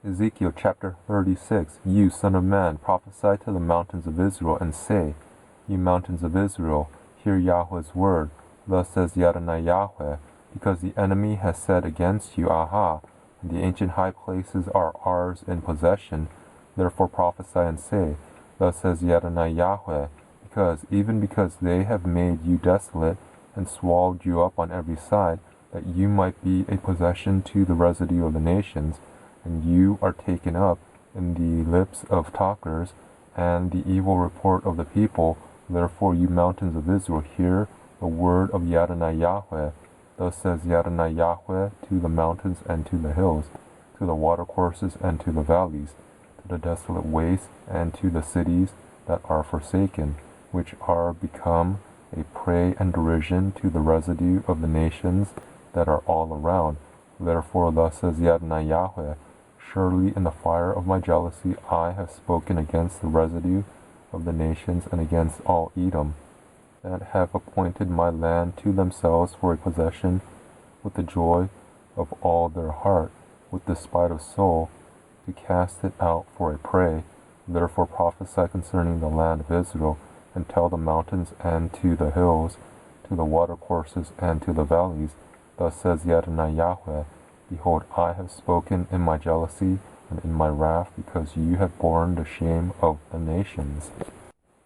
Ezekiel chapter 36. You, son of man, prophesy to the mountains of Israel, and say, Ye mountains of Israel, hear Yahweh's word. Thus says Yahweh, because the enemy has said against you, Aha, and the ancient high places are ours in possession. Therefore prophesy and say, Thus says Yahweh, because they have made you desolate, and swallowed you up on every side, that you might be a possession to the residue of the nations, and you are taken up in the lips of talkers, and the evil report of the people. Therefore, you mountains of Israel, hear the word of Yahweh. Thus says Yahweh to the mountains and to the hills, to the watercourses and to the valleys, to the desolate wastes and to the cities that are forsaken, which are become a prey and derision to the residue of the nations that are all around. Therefore, thus says Yahweh, surely in the fire of my jealousy I have spoken against the residue of the nations and against all Edom, that have appointed my land to themselves for a possession with the joy of all their heart, with despite of soul, to cast it out for a prey. Therefore prophesy concerning the land of Israel, and tell the mountains and to the hills, to the watercourses and to the valleys, Thus says Yahweh, Behold, I have spoken in my jealousy and in my wrath, because you have borne the shame of the nations.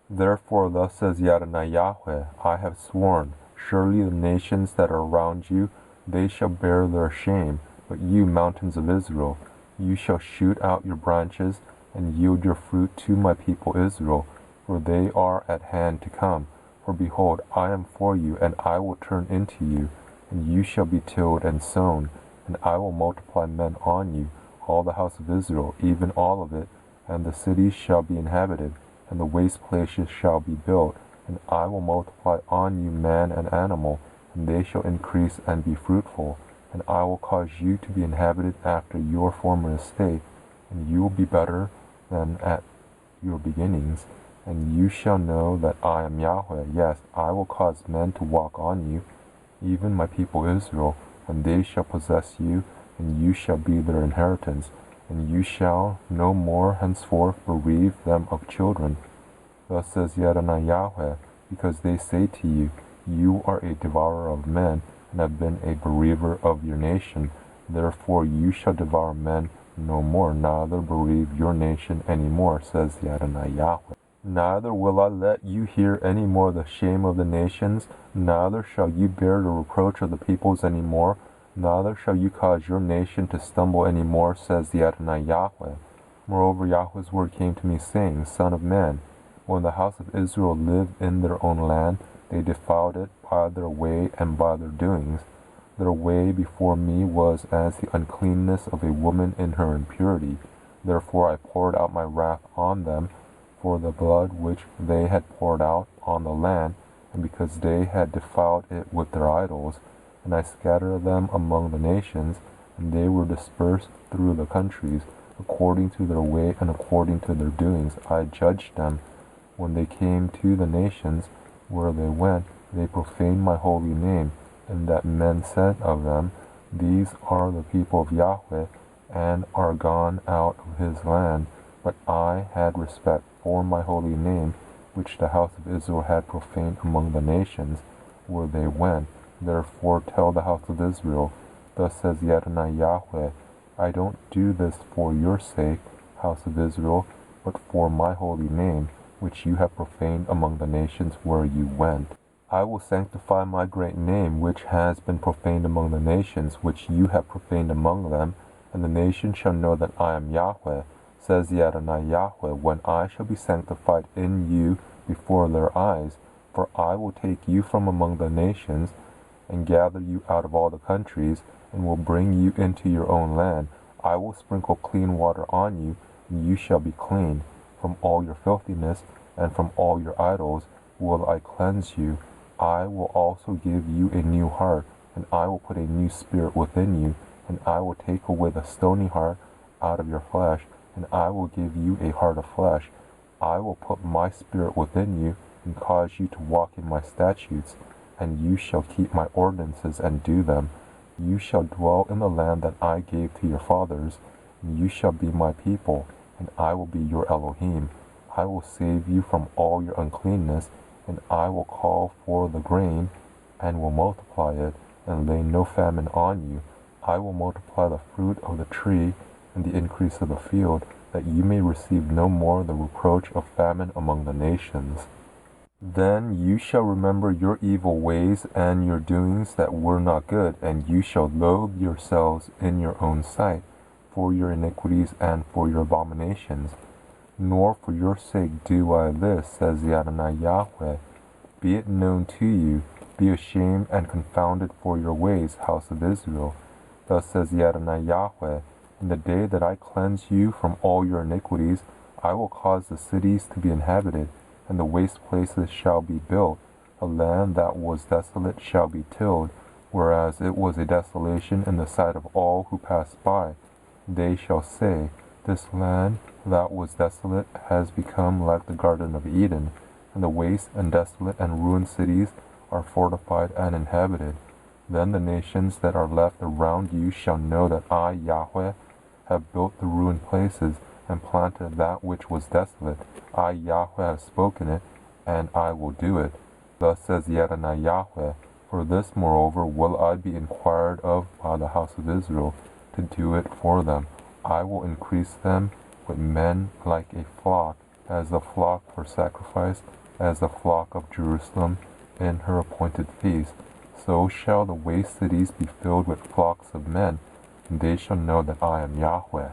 Therefore thus says Yahweh, I have sworn, surely the nations that are around you, they shall bear their shame, but you, mountains of Israel, you shall shoot out your branches, and yield your fruit to my people Israel, for they are at hand to come. For behold, I am for you, and I will turn into you, and you shall be tilled and sown, and I will multiply men on you, all the house of Israel, even all of it, and the cities shall be inhabited, and the waste places shall be built, and I will multiply on you man and animal, and they shall increase and be fruitful, and I will cause you to be inhabited after your former estate, and you will be better than at your beginnings, and you shall know that I am Yahweh. Yes, I will cause men to walk on you, even my people Israel, and they shall possess you, and you shall be their inheritance, and you shall no more henceforth bereave them of children. Thus says Yahweh, because they say to you, You are a devourer of men, and have been a bereaver of your nation. Therefore you shall devour men no more, neither bereave your nation any more, says Yahweh. Neither will I let you hear any more the shame of the nations, neither shall you bear the reproach of the peoples any more, neither shall you cause your nation to stumble any more, says Yahweh. Moreover, Yahweh's word came to me, saying, Son of man, when the house of Israel lived in their own land, they defiled it by their way and by their doings. Their way before me was as the uncleanness of a woman in her impurity. Therefore I poured out my wrath on them, for the blood which they had poured out on the land, and because they had defiled it with their idols. And I scattered them among the nations, and they were dispersed through the countries, according to their way and according to their doings. I judged them. When they came to the nations where they went, they profaned my holy name, and that men said of them, These are the people of Yahweh, and are gone out of his land. But I had respect for my holy name, which the house of Israel had profaned among the nations where they went. Therefore tell the house of Israel, Thus says Yahweh, I don't do this for your sake, house of Israel, but for my holy name, which you have profaned among the nations where you went. I will sanctify my great name, which has been profaned among the nations, which you have profaned among them, and the nations shall know that I am Yahweh, says Yahweh, when I shall be sanctified in you before their eyes. For I will take you from among the nations, and gather you out of all the countries, and will bring you into your own land. I will sprinkle clean water on you, and you shall be clean. From all your filthiness, and from all your idols will I cleanse you. I will also give you a new heart, and I will put a new spirit within you, and I will take away the stony heart out of your flesh, and I will give you a heart of flesh. I will put my spirit within you, and cause you to walk in my statutes, and you shall keep my ordinances and do them. You shall dwell in the land that I gave to your fathers, and you shall be my people, and I will be your Elohim. I will save you from all your uncleanness, and I will call for the grain, and will multiply it, and lay no famine on you. I will multiply the fruit of the tree, and the increase of the field, that you may receive no more the reproach of famine among the nations. Then you shall remember your evil ways and your doings that were not good, and you shall loathe yourselves in your own sight, for your iniquities and for your abominations. Nor for your sake do I this, says the Adonai Yahweh. Be it known to you, be ashamed and confounded for your ways, house of Israel. Thus says the Adonai Yahweh, in the day that I cleanse you from all your iniquities, I will cause the cities to be inhabited, and the waste places shall be built. The land that was desolate shall be tilled, whereas it was a desolation in the sight of all who passed by. They shall say, this land that was desolate has become like the Garden of Eden, and the waste and desolate and ruined cities are fortified and inhabited. Then the nations that are left around you shall know that I, Yahweh, have built the ruined places, and planted that which was desolate. I, Yahweh, have spoken it, and I will do it. Thus says the Adonai Yahweh, for this moreover will I be inquired of by the house of Israel, to do it for them. I will increase them with men like a flock, as the flock for sacrifice, as the flock of Jerusalem in her appointed feast. So shall the waste cities be filled with flocks of men, and they shall know that I am Yahweh.